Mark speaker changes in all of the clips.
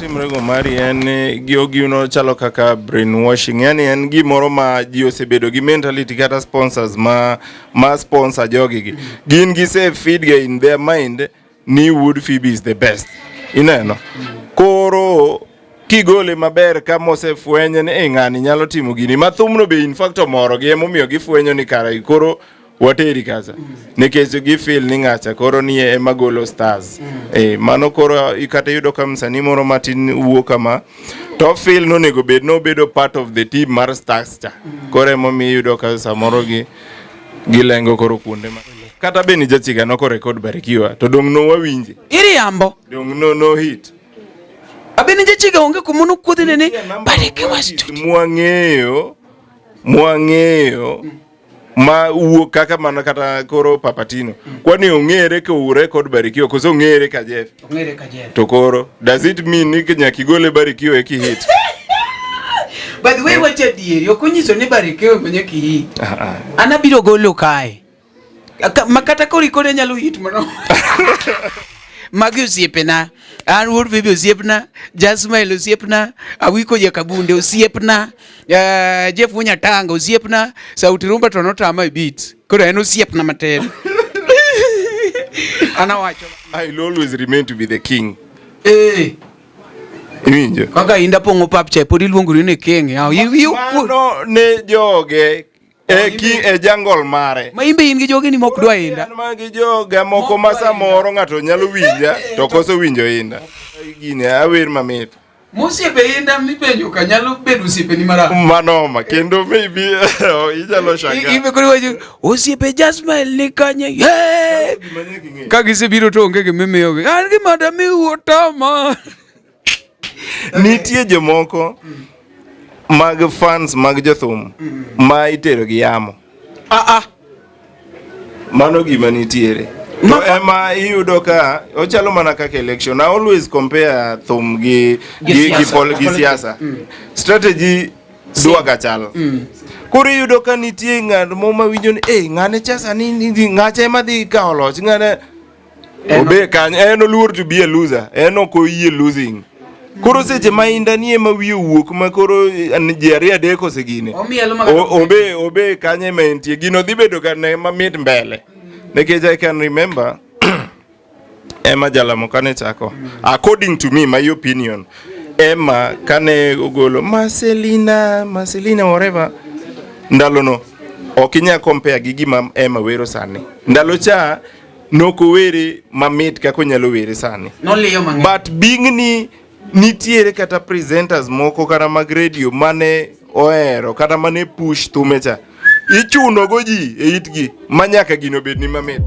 Speaker 1: timrego mari en gino chalo kaka brainwashing, yani en gimoro ma ji osebedo gi mentality kata sponsors ma sponsor jogi gin gise feed ga in their mind ni Wuod Fibi is the best. Ineno. Koro kigole maber ka mosefwenye ni ng'ani nyalo timo gini mathumno be in fact moro gi emomiyo gifwenyo ni kara koro wateri kaza nikech gifeel ni ng'acha koro ni magolo stars mano koro ikata yudo kamsani moro matin wuok kama to feel no nego bed no bedo part of the team mar stars cha koro emomiyo yudo ka samoro gilengo koro kuonde ma kata Abenny Jachiga no ko record Barikiwa to dong no wawinje
Speaker 2: iri yambo
Speaker 1: dong no Nohit
Speaker 2: Abenny Jachiga onge kumono kodhi ne Barikiwa studio
Speaker 1: mwang'eyo ma wuok kaka mana kata koro Papatino kwani ong'ere ko record Barikiwa koso ong'ere ka Jeff to koro does it mean ni nyaki gole Barikiwa eki hit
Speaker 2: by the way wacha dieri okonyiso ni Barikiwa mwenye ki hit anabiro golo kae makata kori kone nyalo hit mano magi osiepena an Wuod Fibi osiepna Jasmine osiepna Awiko Jakabunde osiepna Jeff Wunyatanga osiepna Sauti Rumba to notama beat koro en osiepna matin anawacho
Speaker 1: I will always remain to be the king
Speaker 2: Injo kaka inda pongo pap che podi luongori ne king no
Speaker 1: ne joge jangol mare
Speaker 2: ma imbe in gi joge ni mok dwa inda
Speaker 1: ma gi joga moko masamoro ng'ato nyalo winja to koso winjo inda gini awer mamit
Speaker 2: Musiepe inda mipenjo ka nyalo bedo osiepe ni mara
Speaker 1: manoma kendo maybe inyalo shanga
Speaker 2: ibe kuri waju osiepe Jasmine ni kanye ka gisebiro to onge gimiyoge an gi madami wuotama
Speaker 1: nitie jomoko mag fans mag jothum ma itero gi yamo mano gima nitiere to ema iyudo ka ochalo mana kaka election. I always compare thum gi siasa strategy duaga chalo koro iyudo ka nitie ng'at mo mawinjo ni ng'ane chasa ni ng'ache ema dhi ka oloch ng'ane obe kanyo en oluor to be a loser en ok oyie losing koro seche ma inda nie ma wiyo wuok ma koro ji ariyo adek osegine obe kanye mentie gino dhi bedo ka ne mamit mbele nikech I can remember Emma Jalamo kane chako according to me my opinion Emma kane ogolo Marcelina whatever ndalo no okinya compare gi gima Emma wero sani ndalo cha noko were mamit kako nyalo were sani but being ni nitiere kata presenters moko kata mag radio mane oero kata mane push thumecha ichuno go ji e itgi manyaka gino bed ni mamit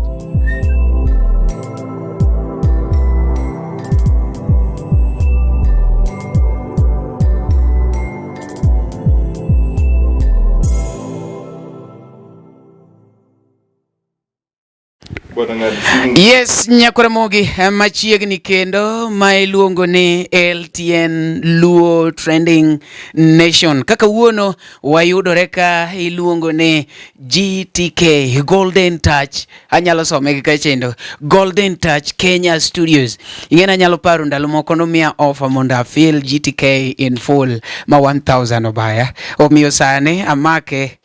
Speaker 2: Yes, Nyakoramogi machiegni kendo ma iluongo ni LTN Luo Trending Nation. Kaka wuono wayudore ka iluongo ni GTK Golden Touch. Anyalo some gi kachendo Golden Touch Kenya Studios. Ingena anyalo paro ndalo moko no mia offer monda feel GTK in full ma 1000 obaya. Omiyo sane amake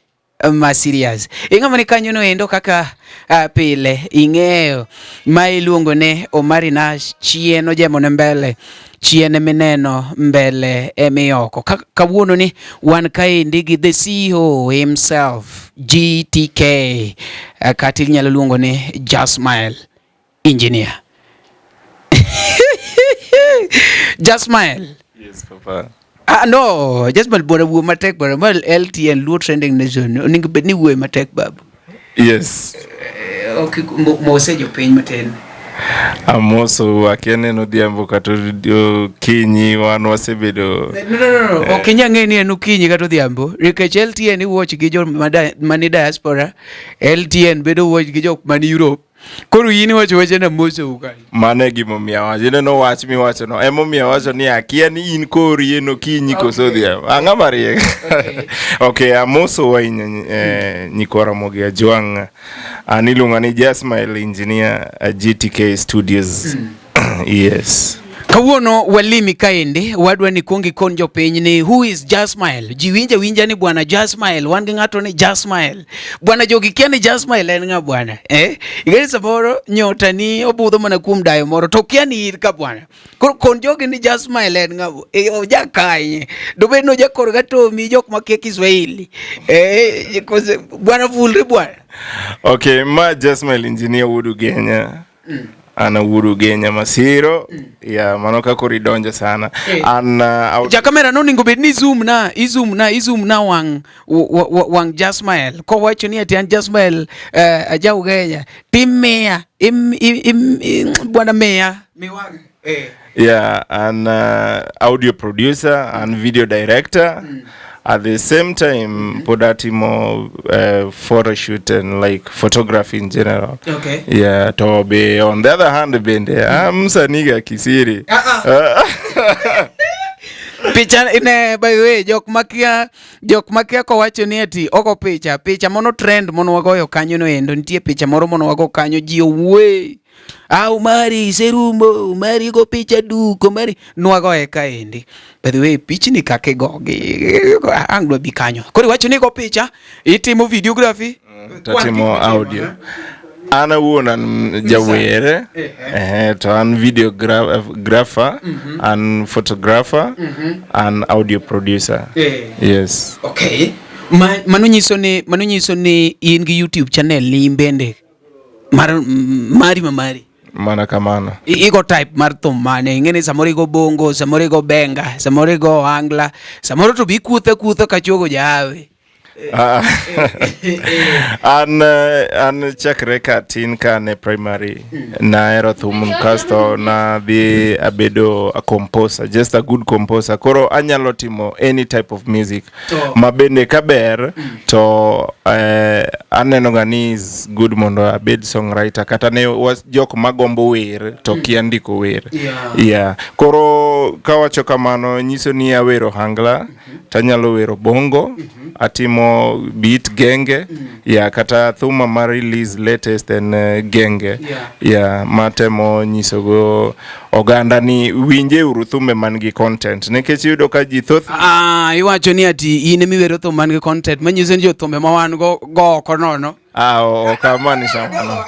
Speaker 2: ma serious. Ing'amani kanyo no endo kaka pile ing'eyo ma iluongo ne Omari Nash chien ojemone mbele chien mineno mbele emioko kawuono ni wan kaendi gi the CEO himself GTK kati nyalo luongo ni Jasmine engineer Jasmine
Speaker 1: yes papa
Speaker 2: no, just mal bora wuo matek bora mal LTN Luo Trending Nation oningo bed ni wuo matek babu.
Speaker 1: Yes.
Speaker 2: Okay, mose jo piny matin.
Speaker 1: Amoso akene no diambo kato kinyi wan wasebedo.
Speaker 2: No. Okinya ng'eni en kinyi kato diambo. Nikech LTN watch gi jo mani diaspora. LTN bedo watch gi jo mani Europe. Koro yini wacho na moso ukai.
Speaker 1: Mane gimo miya wacho. Yine no wach mi wacho no. Emo miya wacho ni akia ni in kori eno kinyi koso diambo. Ang'ama riek. Okay, amoso wa nyikora mogi ajuang. Aniluonga ni Jasmine engineer GTK Studios. Yes.
Speaker 2: Kawuono walimi kaendi wadwa ni kuongi kon jopiny ni who is Jasmile. Ji winja ni bwana Jasmile, wan gi ng'ato ni Jasmile. Bwana jogi kia ni Jasmile en ng'a bwana. Igeni samoro nyota ni obudho mana kuom dayo moro to kia ni ir ka bwana. Kon jogi ni Jasmile en ng'a oja kanye. Dobe no jakor gato mi jok makia Kiswahili. Bwana fulri bwana.
Speaker 1: Okay, ma Jasmile engineer Wuod Genya. Ana Wuod Genya masiro ya manoka koridonjo sana ana
Speaker 2: ja kamera no ningo bed ni zoom na wang Jasmile ko wacho ni ati an Jasmile ajau Genya timea bwana mea miwang
Speaker 1: yeah, an audio producer and video director. At the same time, podatimo photo shoot and like photography in general.
Speaker 2: Okay.
Speaker 1: Yeah, to be on the other hand, bende I'm saniga kisiri.
Speaker 2: Picha ine by the way jok makia ko wacho ni ati oko picha mono trend mono wagoyo kanyo no endo nitie picha moro mono wago kanyo ji owuoye mari serumo mari go picha duko mari nwagoe kaendi. By the way pichni kake gogi anglo bi kanyo koro wacho ni go picha itimo videography
Speaker 1: tatimo audio ana wuona jawere to an videographer and photographer and audio producer. Yes.
Speaker 2: Okay. Mano nyiso ni in gi YouTube channel ni bende mari
Speaker 1: mana kamano
Speaker 2: igo type mar thum mane ngene samoro igo bongo samoro igo benga samoro igo angla samoro to bi kutha ka chogo jawe an
Speaker 1: chakre ka tin kane primary na ero thum kasto na dhi abedo a composer, just a good composer. Koro anyalo timo any type of music mabende kaber to aneno gani is good mondo abed songwriter kata ne jok magombo wer to kiandiko wer. Yeah. Koro kawacho kamano nyiso ni awero hangla tanyalo wero bongo atimo beat genge kata thuma ma release latest and genge matemo nyisogo oganda ni winje uru thume mangi content nikech yudo ka ji thoth iwacho ni ati in miwero thum mangi content manyiso ni jothumbe ma wan go oko nono kamani samano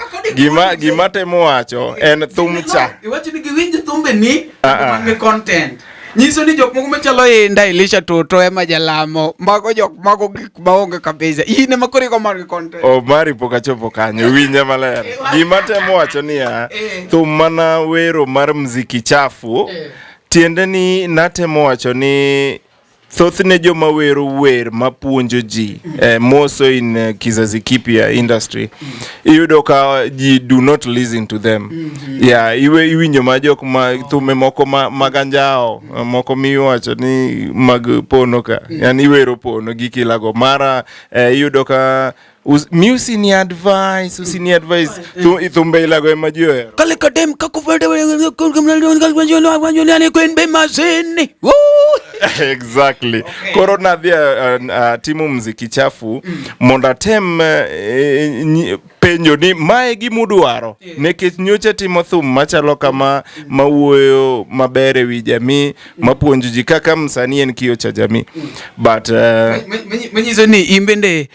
Speaker 1: gima temo wacho en thum cha iwacho ni giwinje thumbe ni mangi content nyiso ni jok moko machalo inda Elisha Toto ema jalamo mago jok mago gik maonge kabisa ine makori ko mar content mari poka chopo kanyo winja maler gima temo wacho niya thum mana wero mar mziki chafu tiende ni natemo wacho ni thothne joma wero wer mapuonjo ji moso in kizazi kipya industry iyudo ka ji do not listen to them. Iwinjo ma jok ma thume moko maganjao moko miwacho ni mag pono ka yani iwero pono gi kilago mara iyudo ka usini advice thumbe ilago ema jiwe kale kadem kakufede kwenbe masini exactly. Koro nadhia timu mziki chafu monda tem penjo ni mae gimudwaro nekech nyocha timo thum machalo kama mawuoyo mabere wi jamii mapuonjo ji kaka msanii en kiyo cha jamii but manyiso ni imbende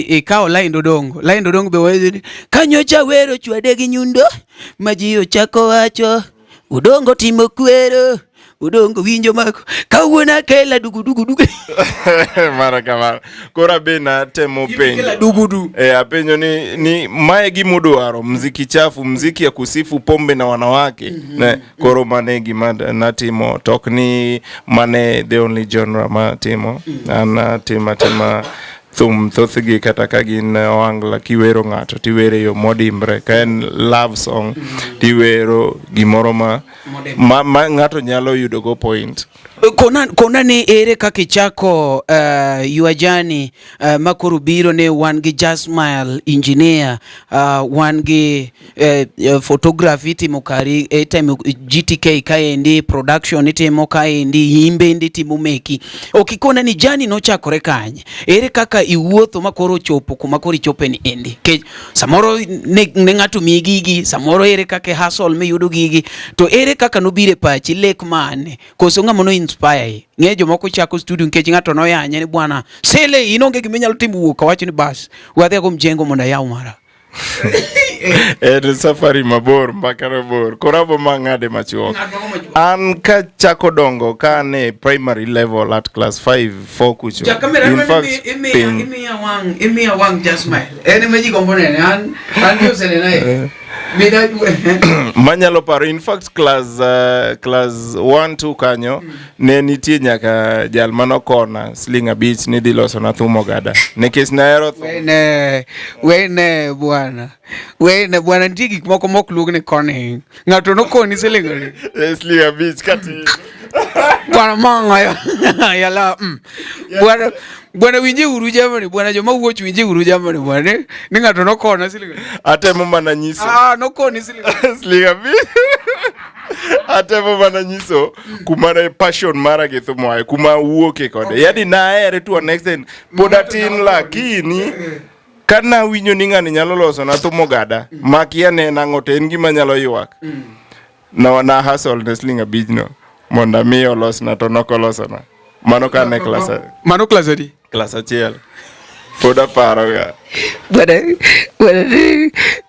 Speaker 1: ikao line dodongo be wezi kanyocha wero chwade gi nyundo majiyo chako wacho udongo timo kwero udongo winjo mako kawuna kela dugu mara kamara kora bena temo penyo kela dugudu apenyo ni mae gimudwaro mziki chafu mziki ya kusifu pombe na wanawake koro manegi natimo tokni mane the only genre matimo ana tema thum thothgi kata ka gin wangla kiwero ng'ato tiwere yo modimbre ka en love song tiwero gimoro ma ng'ato nyalo yudo go point
Speaker 2: Kona ni ere kaki chako yuajani makuru biro ne wangi Jasmile engineer wangi photography timo kari time GTK kaendi production itimo kaendi imbe ndi timo meki okikona ni jani no chakore kanye ere kaka iwuotho makoro chopo kuma koro chope ni endi ke samoro ne ngatu migigi samoro ere kaka hustle me yudo gigi to ere kaka nobire pachi lek mane koso ngamo no inspire nge jomoko chako studio nke ngato no yanye ni bwana sele inonge gimenyalo timo ka wacho ni bas wadhi go mjengo monda yaw mara
Speaker 1: safari mabor mpaka mabor korabo mangade machuok an ka chako dongo kane primary level at class 5 kucho
Speaker 2: in fact imi wang Jasmile ene meji gombone an yo sele nae
Speaker 1: manyalo paro in fact class 1 2 kanyo ne nitie nyaka jal mano kona sling a beach ni diloso na thumo gada nekes na ero
Speaker 2: wene bwana nitie gik moko mok luogne kone ngato no koni sling
Speaker 1: a beach kati
Speaker 2: bwana manga yala bwana winje uru jamani bwana joma wuoch winje uru jamani bwana ni ngato no kona sling
Speaker 1: atemo mana nyiso
Speaker 2: no koni sling
Speaker 1: a beach atemo mana nyiso kuma na passion mara githumo ai kuma wuoke kode yadi na ere to next end podatin lakini kana winyo ni ngani nyalo loso na thumo gada makia ne nangote en gima nyalo ywak na hustle ne sling a beach no monda mi olos na to nokoloso na mano kane class
Speaker 2: adi
Speaker 1: class achiel poda paro ga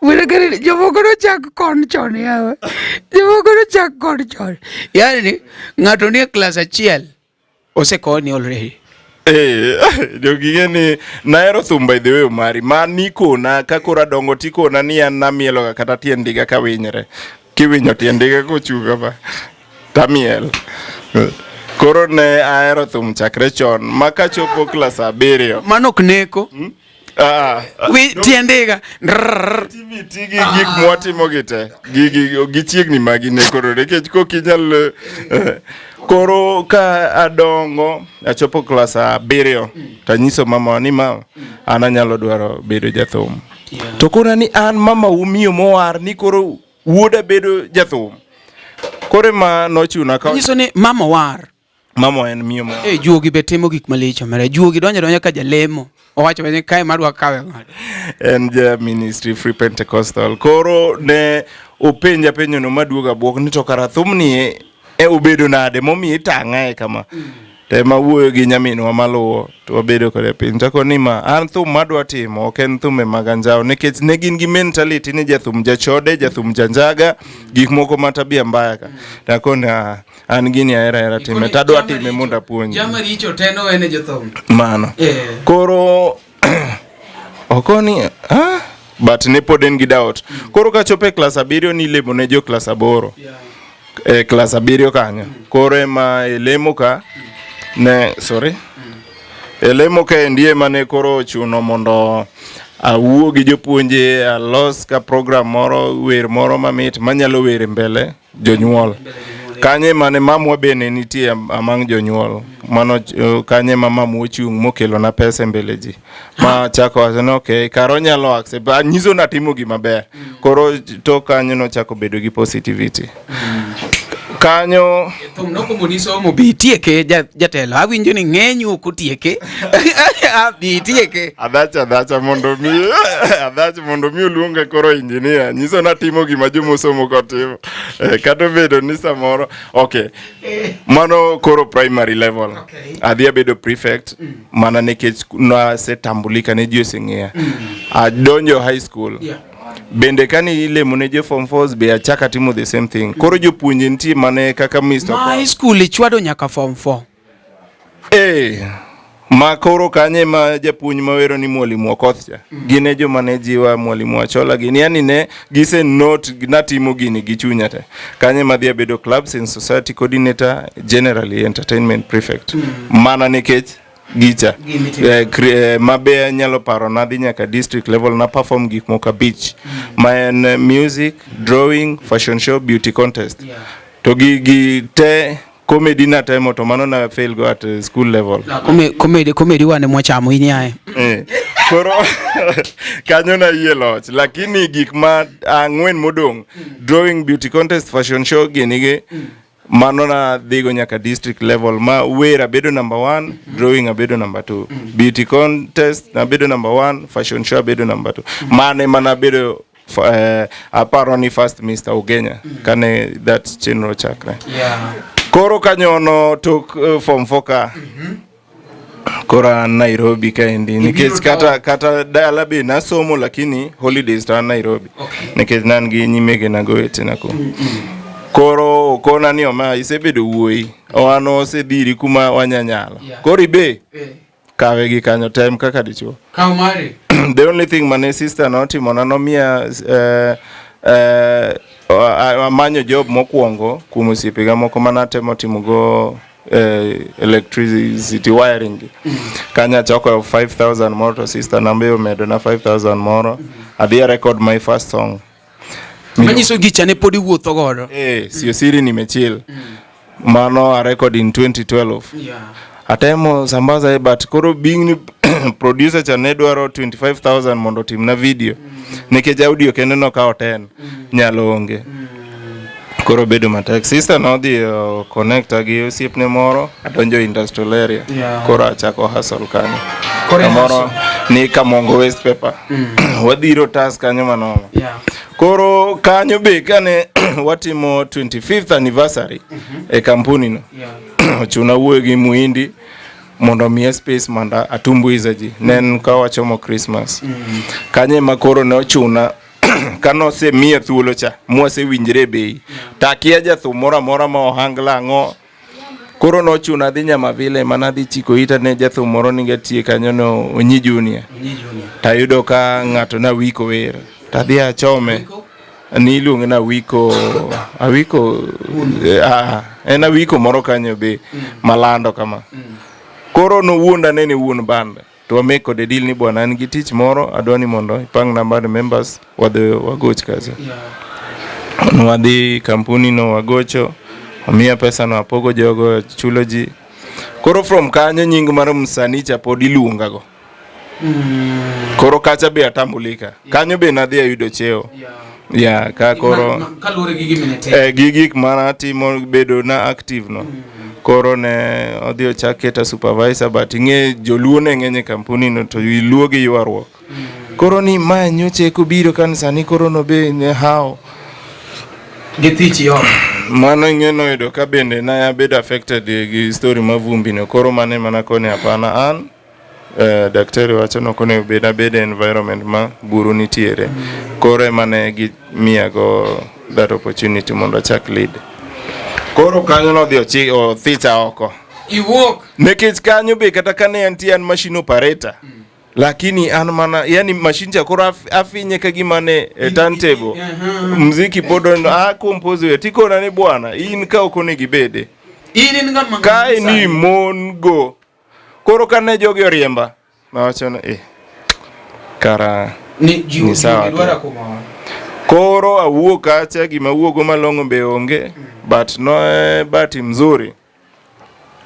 Speaker 2: Bwana kare jomoko no chak kon chon yawa jomoko no chak kon chon yani ngato ni class achiel osekoni already
Speaker 1: jogi ni naero thum by the way mari mani kona kakora dongo tikona ni an namielo kata tiendiga ka winyre kiwinyo tiendiga kochuga ba tamiel koro ne aero thum chakre chon maka chopo class 7
Speaker 2: manok neko tiendega
Speaker 1: activity gik mwatimo gite gichiegni magi ne koro rekech kokinyal koro ka adongo achopo class 7 tanyiso mama ni mama ana nyalo dwaro bedo jathum to koro ni an mama umiyo mowar ni koro wuoda bedo jathum kore ma nochuna ka
Speaker 2: nyiso ni mama war
Speaker 1: mama en miyo mo
Speaker 2: juogi betimo gik malicho mere juogi donjo ka jalemo owacho ni kae madwa kawe
Speaker 1: en ja ministry free pentecostal koro ne openja penyo no maduoga bwok ni to kara thumni obedo nade momi itangae kama tema wuoyo gi nyaminwa maluwo to obedo kode piny tako ni ma an thum madwa timo ok en thum maganjao nikech ne gin gi mentality ni jathum jachode jathum janjaga gik moko matabia mbaya ka tako na an gini era time tadwa time monda puonj
Speaker 2: jamari icho teno ene jathum
Speaker 1: mano koro okoni but ne poden gi doubt koro ka chope class 7 ni lemo ne jo class 8 class 7 kanyo koro ema elemo ka ne elemo ka ndie mane koro chuno mondo awuo gi jopuonje alos ka program moro wer moro mamit manyalo wer mbele jonyuol kanye mane mamwa bene nitie amang jonyuol mano kanye mamwa ochung mokelo na pesa mbele ji ma chako aseno okay karo nyalo accept nyiso na timo gima ber koro to kanyo no chako bedo gi positivity kanyo
Speaker 2: thum noko muniso mo bitieke jatelo awinjo ni ngenyu kutieke bitieke
Speaker 1: adacha mondo mi luonga koro engineer nyiso na timo gima jomosomo kotimo kato bedo ni samoro okay mano koro primary level adhi bedo prefect mana nekech na setambulika ne jio sengea adonjo high school bende kani ile muneje form 4 be achaka timo the same thing koro jopuonje ntie mane kaka Mr.
Speaker 2: high school ichwado nyaka form
Speaker 1: 4 ma koro kanye ma japuonj mawero ni mwalimu Okothcha gine jo manejiwa mwalimu Achola gini yani ne gise note gnatimo gini gichunya te kanye madhia bedo clubs and society coordinator generally entertainment prefect mana nekech gicha mabe nyalo paro na dhi nyaka district level na perform gik moka beach my music drawing fashion show beauty contest to gi te comedy na temo to mano na fail go at school level.
Speaker 2: Comedy wane mwachamo inyae.
Speaker 1: Koro kanyo na yie loch, lakini gik ma ang'wen modong, drawing, beauty contest, fashion show genige, mano na dhigo nyaka district level, ma wera bedo number 1, drawing abedo number 2, beauty contest na bedo number 1, fashion show abedo number 2. Mane mana bedo aparo ni first Mr. Ugenya, kane that chenro chakre. Koro kanyono tok form 4 ka. Kora Nairobi kaendi nikech kata dala be nasomo lakini holidays ta Nairobi nikech nan gi nyimege na goete nako. Koro kona ni oma isebedo wuoi wano osedhiri kuma wanyanyala. Koro ibe kawe gi kanyo time kaka dichuo.
Speaker 2: Kaw mari.
Speaker 1: The only thing my sister notimo na nomiya manyo job mokwongo kuom osiepiga moko manatemo timo go electricity wiring. Kanya choko 5,000 more to sister nambeyo medo na 5,000 more. Adhi record my first song.
Speaker 2: Manyiso gicha ne podi wuotho godo.
Speaker 1: Sio siri nimechill. Mano a record in 2012. Atemo sambaza but koro being producer cha nedwaro 25,000 mondo tim na video. Nikech audio kende no kao 10 nyalo onge. Koro bedo matek. Sister no di connecta gi osiepne moro adonjo industrial area. Koro achako hustle kanyo. Moro ni Kamongo West Paper. Wadhiro task kanyo manoma. Koro kanyo be kane watimo 25th anniversary e kampuni no. Chuna wuoyo gi Muhindi mondo miye space manda atumbuiza ji. Nen ka wachomo Christmas. Kanye makoro ne ochuna kano se miye thuolo cha mwase winjre bei. Takia jathum mora ma ohangla ngo. Koro no chuna dhi Nyama Vile manadhi chiko ita ne jathum moro ningetie kanyo no Onyi Junior. Tayudo ka ng'ato na wiko wer. Tadhi achome. Ni iluonge na wiko ena wiko moro kanyo be malando kama. Koro no wuonda nene wuon banda. To make kode deal ni bwana nigi tich moro adwani mondo ipang number members wagoch kaza. Wadhi kampuni no wagocho, omiya pesa no apogo jogo chulo ji. Koro from kanyo nying mar msanicha pod iluonga go. Koro kacha be atambulika. Kanyo be nadhi ayudo cheo. Ka koro
Speaker 2: kalure gigi minete.
Speaker 1: Gigik mana timo bedo na active no. Koro ne odhi ochaketa supervisor but inge joluo ne ng'enye kampuni no to iluo gi ywarruok. Koro ni ma nyoche kubiro kanisa ni koro no be ne how
Speaker 2: getichi yo
Speaker 1: mano ng'eno edo ka bende na ya bedo affected gi story mavumbi no. Koro mane mana kone hapana an daktari wacho no kone beda environment ma buru nitiere. Koro mane gi miya go that opportunity mondo chak lead. Koro kanyo no dhi thicha oko.
Speaker 2: Iwok.
Speaker 1: Nekech kanyo be kata kane antie an machine operator. Lakini an mana yani machine cha koro afinye kagima ne turntable. Muziki podo compose we tiko na ni bwana. In ka okone gibede.
Speaker 2: In ngama.
Speaker 1: Kai ni mon go. Koro kane jogi oriemba. Nawacho na kara
Speaker 2: ni sawa.
Speaker 1: Koro awuok acha gima wuogo malongo be onge. But no bati mzuri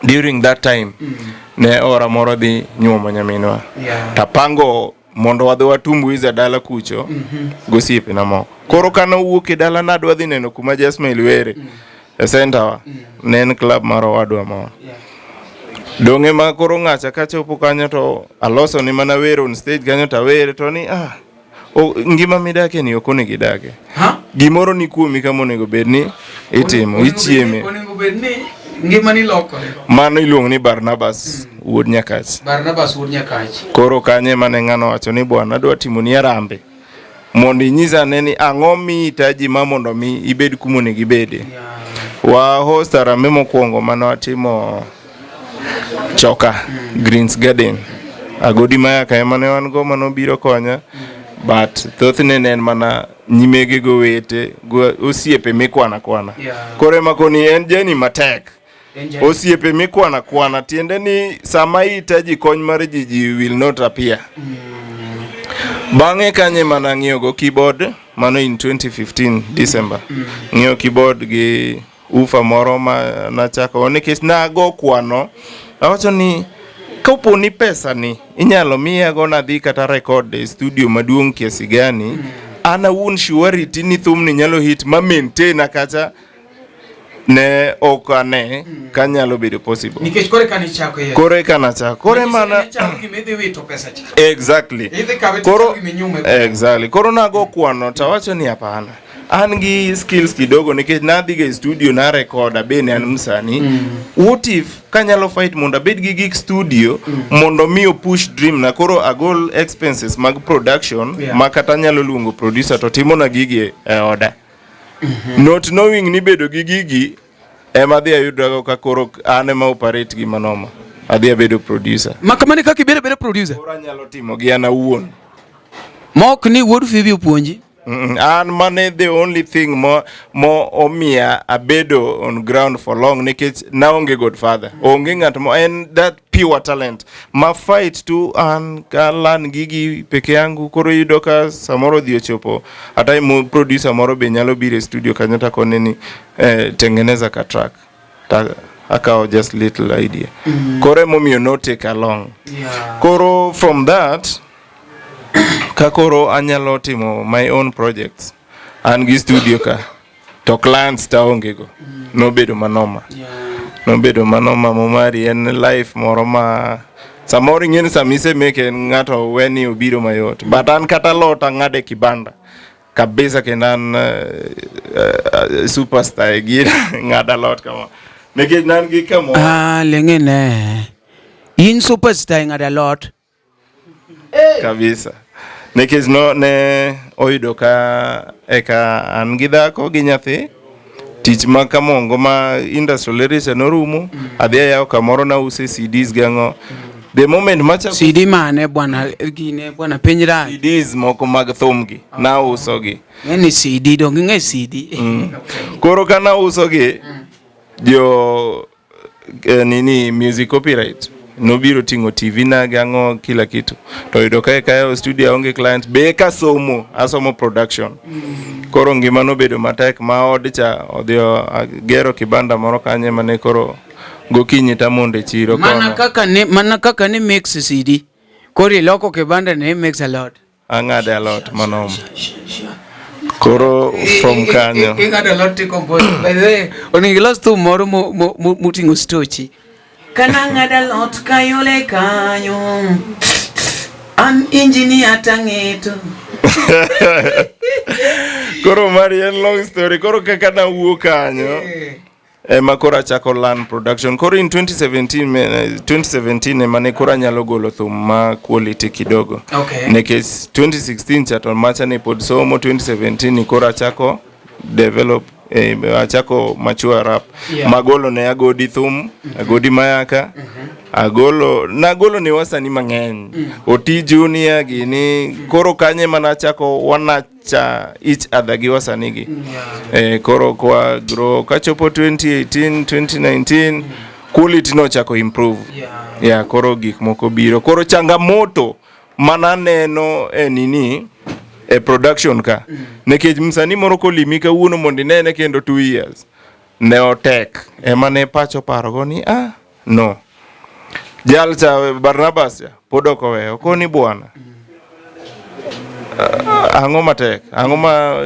Speaker 1: during that time ne ora moro dhi nyuomo nyaminwa. Tapango mondo wadhi watumbuiza dala kucho gosiepe na moko. Koro kana wuok e dala nadwa dhi neno kuma Jasmine were e center wa nen club maro wadwa mo. Donge ma koro ng'acha kachopo kanyo to aloso ni mana wero on stage kanyo ta were to ni ngima midake ni okone gidake. Gimoro ni kuomi kama onego bedni itimo ichieme.
Speaker 2: Onego bedni ngima ni lokore.
Speaker 1: Mano iluongo ni Barnabas Wuod Nyakach. Koro kanye mane ng'ano wacho ni bwana adwa timo ni arambe. Mondo inyisa neni ang'o mi taji ma mondo mi ibed kuma onego ibede. Wa host arambe mokwongo mane watimo Choka Greens Garden. Agodi mayaka ema ne wan go mano biro konya. But thothne nen mana nyimege go wete go osiepe mikwana. Kore makoni en jeni matek. Osiepe mikwana tiende ni sama itaji kony mar ji will not appear. Bang'e kanye mana ng'iyo go keyboard mano in 2015 December. Ng'iyo keyboard gi ufa moro ma nachako nikech nago kwano awacho ni kapo ni pesa ni inyalo miya go nadhi kata record e studio maduong' kiasi gani ana un surety ni thumni nyalo hit ma maintain kata ne okane kanyalo bedo possible
Speaker 2: nikech kore kan ichako ye
Speaker 1: kore kana chako kore mana
Speaker 2: gimedhi wito pesa cha
Speaker 1: exactly koro nago kwano tawacho ni hapana an gi skills kidogo nikech nadhi ga studio na record Abenny an msani what if kanyalo fight mondo abed gi gig studio mondo mi push dream na koro agol expenses mag production makata nyalo luongo producer to timo na gigi e oda not knowing ni bedo gi gigi ema dhi ayudo ka koro ane ma operate gi manoma adhi abedo producer
Speaker 2: makamane kaka bedo producer
Speaker 1: koro nyalo timo gi ana wuon
Speaker 2: mok ni wuod Fibi opuonji
Speaker 1: and money the only thing mo omia abedo on ground for long nikech naonge godfather onge ng'at mo and that pure talent ma fight to an kalan gigi peke yangu koro yudo ka samoro dhi ochopo hata mo producer moro be nyalo bire studio kanyata koneni tengeneza ka track akao just little idea kore momio no take along koro from that kakoro anyalo timo my own projects an gi studio ka to clients taonge go nobedo manoma momari en life moro ma samoro ng'en samise meke ng'ato weni obiro mayot but an kata lot ang'ade kibanda kabisa kendan superstar gira ng'ada lot kama nikech nan gi kamo
Speaker 2: lengene in superstar ng'ada lot
Speaker 1: kabisa nikech no ne oyudo ka eka an gi dhako gi nyathi tich ma kamongo ma industrial area norumo adhi yawo kamoro na use CDs gango the moment macha
Speaker 2: CD mane bwana gine bwana penjra
Speaker 1: CDs moko mag thumgi na uso gi
Speaker 2: ni CD dong nge CD
Speaker 1: koro kana uso gi jo nini music copyright nobiro tingo TV na gango kila kitu to yudo ka studio onge client be ka asomo production koro ngima no bedo matek ma odcha odio gero kibanda moro kanye mane koro gokinyi tamonde chiro
Speaker 2: mana kaka ne mix CD koro loko kibanda ne mix a lot
Speaker 1: angade a lot manom koro from kanyo
Speaker 2: ingade a lot to compose by the way oningi lost tu moro mutingo stochi kana ngada lot kayole kanyo an engineer tangeto
Speaker 1: koro mari en long story koro kaka na wuo kanyo makora chako land production koro in 2017 mane kora nyalo golo thum ma quality kidogo nekech 2016 chato macha ne pod somo 2017 ni kora chako develop achako mature rap magolo ne agodi thum agodi mayaka agolo ne wasani mang'eny oti junior gini koro kanye mana chako wanacha each other gi wasani gi koro kwa grow kachopo 2018 2019 quality no chako improve koro gik moko biro koro changamoto mana neno nini production ka nekech msani moro kolimi ka wuono mondi nene kendo 2 years ne otek emane pacho paro go ni no jalcha Barnabas podoko weyo koni bwana ang'o matek ang'o ma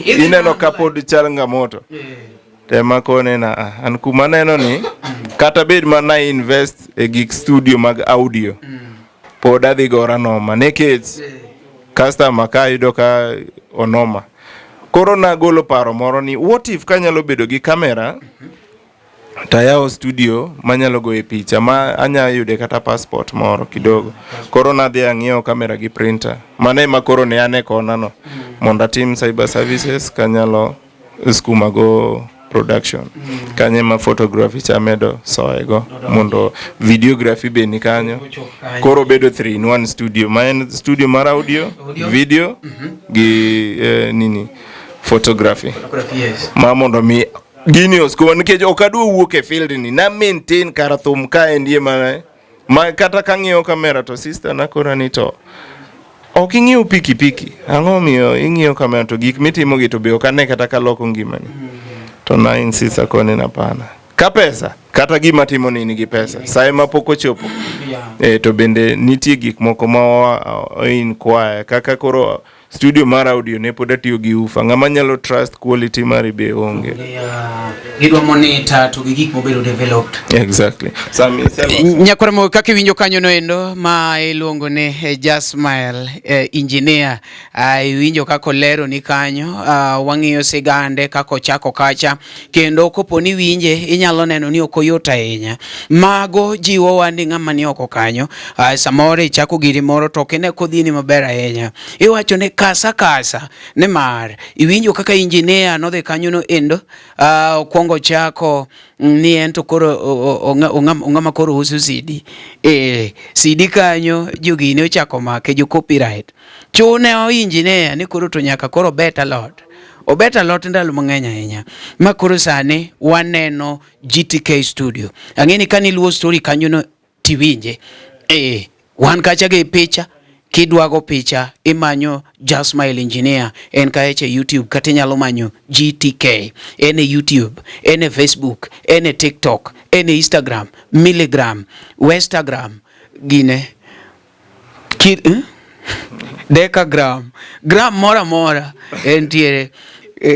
Speaker 1: ineno ka pod chal ngamoto tema kone na an kuma neno ni kata bed mana invest e gig studio mag audio pod adhi gora noma nekech customer ka yudo ka onoma koro na golo paro moro ni what if kanyalo bedo gi kamera tayawo studio manyalo go e picha ma anya yude kata passport moro kidogo koro na dhi ang'iewo kamera gi printer mane ma koro ne ane kona no monda team cyber services kanyalo skuma go production kanye ma photography chamedo soego mondo videography be ni kanyo koro bedo 3 in 1 studio ma studio mar audio video gi nini photography ma mondo mi gini osko nikech okadwa wuok e field ni na maintain karathum ka endie ma kata kang'iewo kamera to sister na kora ni to oking'iewo piki ang'o miyo ing'iewo kamera to gik mitimo gi to be okane kata ka loko ngimani to na insist akone na pana ka pesa kata gima timo nini gi pesa sai ma pok ochopo to bende nitie gik moko ma inquire kaka koro studio mar audio ne pod atiyo gi ufa ngama nyalo trust quality mari be onge
Speaker 2: gidwa monitor to gik mobedo developed
Speaker 1: exactly
Speaker 2: nyakore mo kaka winjo kanyo no endo ma iluongo ne Jasmile engineer winjo kako lero ni kanyo wang'iyo sigande kako chako kacha kendo koponi winje inyalo neno ni okoyota ahinya mago jiwo wandi ng'ama ni oko kanyo samore ichako giri moro to kene kodhini maber ahinya iwacho ne kasa ne mar iwinjo kaka engineer no de kanyo no endo kwongo chako ni ento koro ongama koro uso CD CD kanyo jogine ochako make jo copyright chune o engineer ni koro to nyaka koro better lot ndalo mang'eny ahinya ma koro sane waneno GTK studio ang'eni kani luo story kanyo no tiwinje wan kacha ge picha kidwago picha imanyo Jasmile engineer en kaeche YouTube kata nyalo manyo GTK ene YouTube ene Facebook ene TikTok ene Instagram Milligram Westagram gine Decagram gram mora entiere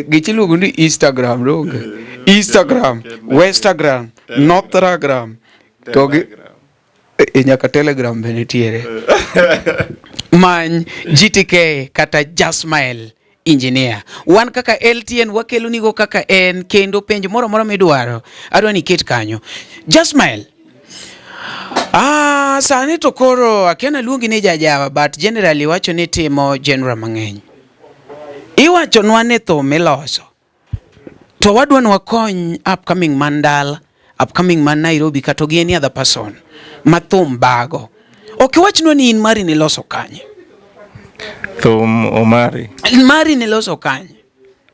Speaker 2: gichiluongo ni Instagram donge Instagram Westagram Northragram to nyaka Telegram bende tiere man GTK kata Jasmile engineer wan kaka LTN wakelo nigo kaka en kendo penjo moro midwaro adwa ni ket kanyo Jasmile sani to koro akiana luongi ni jajawa but generally wacho ni timo genre mang'eny iwacho nwa ne tho miloso to wadwa ni wakony upcoming man Nairobi kata gi any other person mathum bago okiwachnwa ni in mari ni loso kanye
Speaker 1: thum omari
Speaker 2: mari ni loso kanye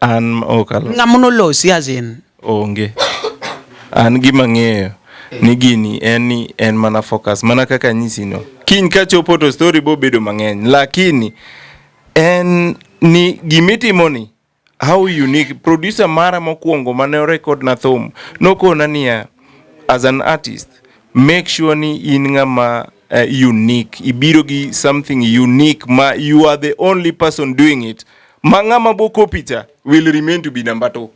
Speaker 1: an okalo
Speaker 2: ng'amono losi azin
Speaker 1: onge an gima ng'eyo ni gini en mana focus mana kaka nyisi no kiny ka chopo to story bo bedo mang'eny lakini en ni gimitimo ni how unique producer mara mokwongo mane record na thum nokona niya as an artist make sure ni in ngama unique ibiro gi something unique ma you are the only person doing it mangama bo kopita will remain to be number 2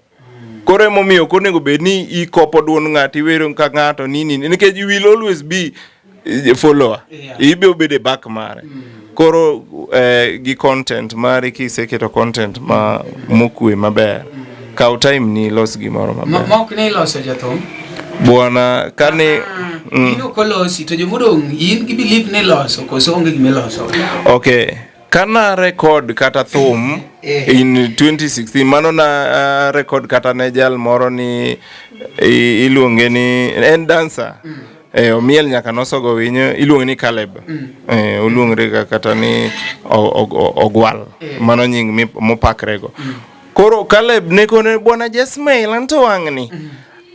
Speaker 1: kore momiyo konego bedni ikopo duon ng'ati wero ka ng'ato nini nikech you will always be follower ibe obede back mare koro gi content mare kiseketo content ma mokwe maber kaw time ni los gimoro maber
Speaker 2: mok ni loso jathum
Speaker 1: bwana kane
Speaker 2: ino kolosi to jomodong in gi believe ni loso koso onge gimiloso
Speaker 1: okay kana record kata thum in 2016 mano na record kata ne jal moro ni iluonge ni en dancer omiel nyaka nosogo winyo iluonge ni Caleb oluongre kata ni ogwal mano nying mopakrego koro Caleb ne kone bwana Jasmile anto wang'ni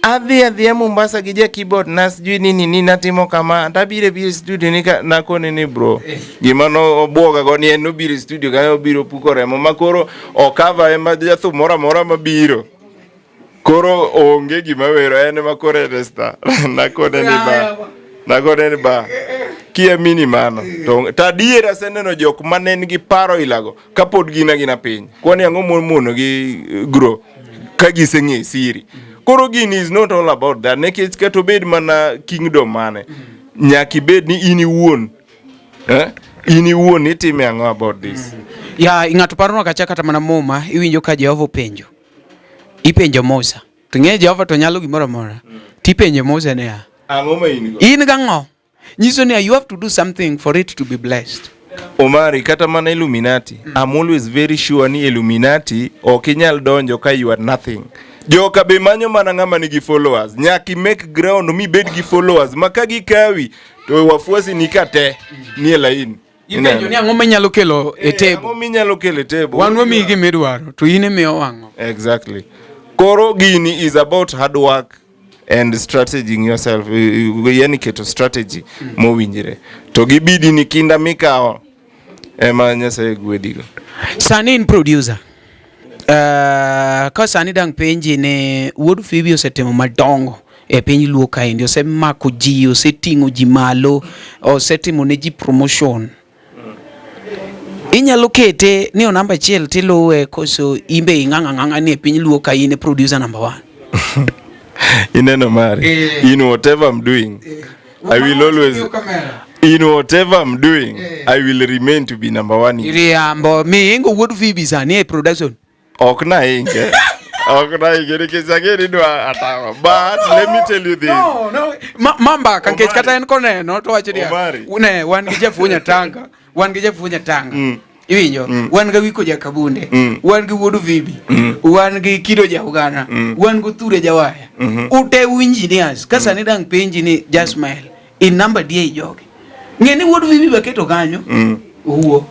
Speaker 1: adhi Mombasa gi ja keyboard nas jui nini natimo kama tabire studio nika nakone ni bro gima no obwoga go ni en nobire studio ka obiro puko remo makoro okava ema jathum mora mabiro koro onge gima wero en makore resta nakone ni ba kia mini mano to tadiera seneno jok manen gi paro ilago kapod gina piny kwani ang'o mono gi grow ka giseng'e siri koro gini is not all about that nekech keto bed mana kingdom mane nyaki bed ni ini wuon itime ang'o about this
Speaker 2: ing'ato parono kacha kata mana moma iwinjo ka Jehova ipenjo Musa to ng'e Jehova to nyalo gimoro mora tipenjo Musa ne
Speaker 1: ang'o ma in go
Speaker 2: in gang'o nyiso ni you have to do something for it to be blessed
Speaker 1: Omari kata mana Illuminati I'm always very sure ni Illuminati okinyal donjo ka you are nothing joka be manyo mana ng'ama nigi followers nyaki make ground mi bed gi followers maka gi kawi to wafuasi nikate ni line
Speaker 2: ipenjo ni ang'o manyalo kelo e table
Speaker 1: ang'o minyalo kelo e table
Speaker 2: wan wami gi midwaro to ine miyo wang'o
Speaker 1: exactly koro gini is about hard work and strategizing yourself yani keto strategy mowinjire to gibidi ni kinda mikao ema Nyasaye gwedigo
Speaker 2: sani in producer Ka sani dang penji ne Wuod Fibi osetimo madongo e piny luo kaendi, osemako ji, oseting'o ji malo, osetimo ne ji promotion. Inyalo kete ni o namba achiel tiluwe koso imbe ing'ang'a ni e piny luo ka in e producer number 1?
Speaker 1: Ineno mari, in whatever I'm doing, I will always, in whatever I'm doing, I will remain to be number 1.
Speaker 2: Iriambo, mi ingo Wuod Fibi sani e production.
Speaker 1: Ok na inge. Ok na inge, nikech ang'eni dwa atawa. But let me tell you this.
Speaker 2: No. Mamba, kankech kata en koneno, to wacho dia. Ne, wan gi jafunya tanga. Iwinjo, wan ga Wiko Jakabunde, wan gi Wuod Fibi, wan gi Kido Jaugana, wan gi Ture Jawaya. Ute engineers, kasa ni dang penji ni just smile. In number die jogi. Ngeni Wuod Fibi baketo kanyo. Uwo.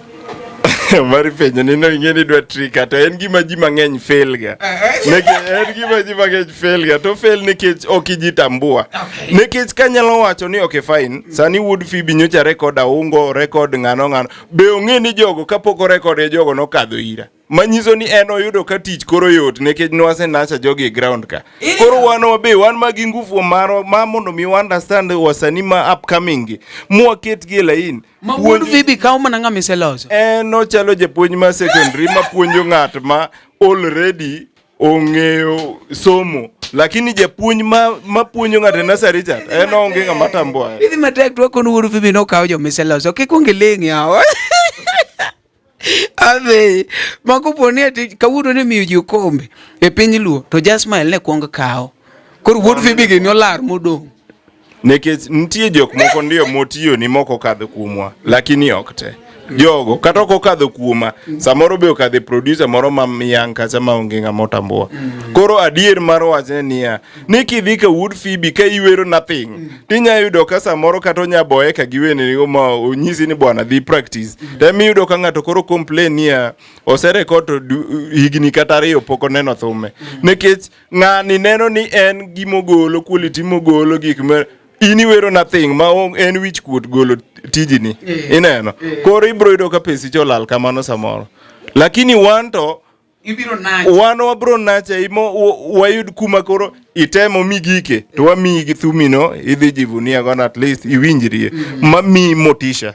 Speaker 1: Mari penjo ni no ing'eni dwa trick to en gima ji mang'eny fail ga. En gima ji mang'eny fail ga. To fail nikech ok ijitambua. Nikech kanyalo wacho ni okay fine. Sani Wuod Fibi nyocha record Aungo, record ng'ano. Be ong'eni jogo kapok o record e jogo nokadho ira. Manyiso ni en oyudo ka tich koro yot nikech nwase nacha jogi ground ka. Koro wan magi ngufu maro mondo mi understand wasani ma upcoming gi. Mwaket gi lain.
Speaker 2: Ma Wuod Fibi kawo mana ng'a miseloso.
Speaker 1: Ochalo japuonj ma secondary ma puonjo ng'at ma already ong'eyo somo, lakini japuonj ma puonjo ng'at e nursery cha en onge ng'ama tambua.
Speaker 2: Idhi matek to kono Wuod Fibi no kawo jo miseloso. Kik onge leng' yawa. Ave, makoponi ati kawuono ne miyo ji okombe e piny luo to Jasmine ne kuong kawo. Koro Wuod Fibi gi nolar modong.
Speaker 1: Nekech nitie jok moko ndio motiyo ni moko kadho kuomwa, lakini ok te. Jogo kata ok okadho kuoma, samoro be okadho producer moro ma yang kacha ma onge ng'ama tambua. Koro adier mar wachne niya, ni kidhi ka Wuod Fibi ka iwero nothing, tinya yudo ka samoro kata onya boye ka giwene ni ma onyisi ni bwana dhi practice. Temi yudo ka ng'ato koro complain niya, oserekod to higni kata 2 pok oneno thume. Nikech ng'ani neno ni en gimogolo quality mogolo gik ma iniwero nothing ma en wich kuot golo tijini. Ineno. Koro ibro yudo ka pesi cholal kamano samoro. Lakini wanto
Speaker 2: ibiro nacha.
Speaker 1: Wano wabro nacha wayud kuma koro itemo migike to wami gi thumino idhi jivunia gone at least iwinjrie mami motisha.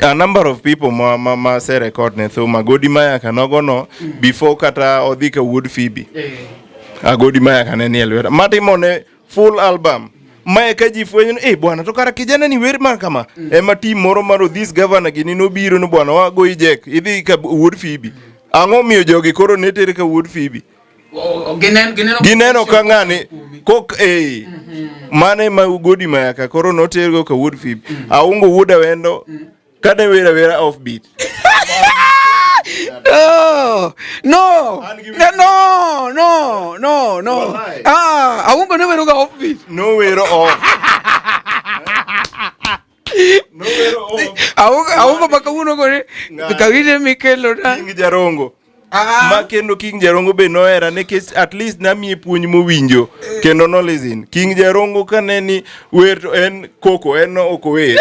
Speaker 1: A number of people ma se record ne thuma Godi Mayaka nogono before kata Odhi ka Wuod Fibi. Godi Mayaka ne ni elwera matimone full album. Mae ka ji fwenyo ni bwana to kara kijana ni wer mar kama ema team moro maro this governor gini no biro no bwana wa go ijek idhi ka Wuod Fibi. Ang'o miyo jogi koro netere ka Wuod Fibi? Gineno ka ng'ani kok mane ma Godi Mayaka koro notergo ka Wuod Fibi. Aungo Wuod Awendo kane wera offbeat.
Speaker 2: No. Aungo ne wero ga offbeat.
Speaker 1: No wero off. No wero off.
Speaker 2: Aungo makawuono gore kawire mikelo na
Speaker 1: King Jarongo. Ma kendo King Jarongo be noera nikech at least namiye puonj mowinjo kendo no listen. King Jarongo kaneni wer to en koko en no ok wer.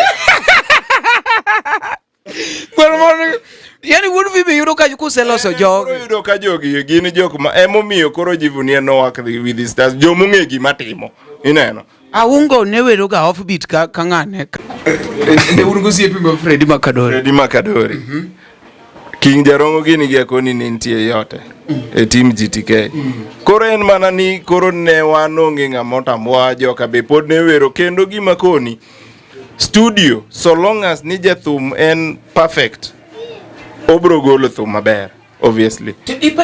Speaker 2: Yani Wuod Fibi yudo ka kuseloso jogi.
Speaker 1: Yudo ka jogi gin jok ma emomiyo koro jivunia no work with the stars jomong'e gima timo. Ineno.
Speaker 2: Aungo ne wero ga offbeat ka ng'ane. Ne urgo siepe ma Freddy Makadori.
Speaker 1: King Jarongo gini gi akoni ne nitie yote e team GTK. Koro en mana ni koro ne wanonge ng'ama tambua joka be pod ne wero kendo gima koni studio so long as ni jathum en perfect obro golo thum maber obviously.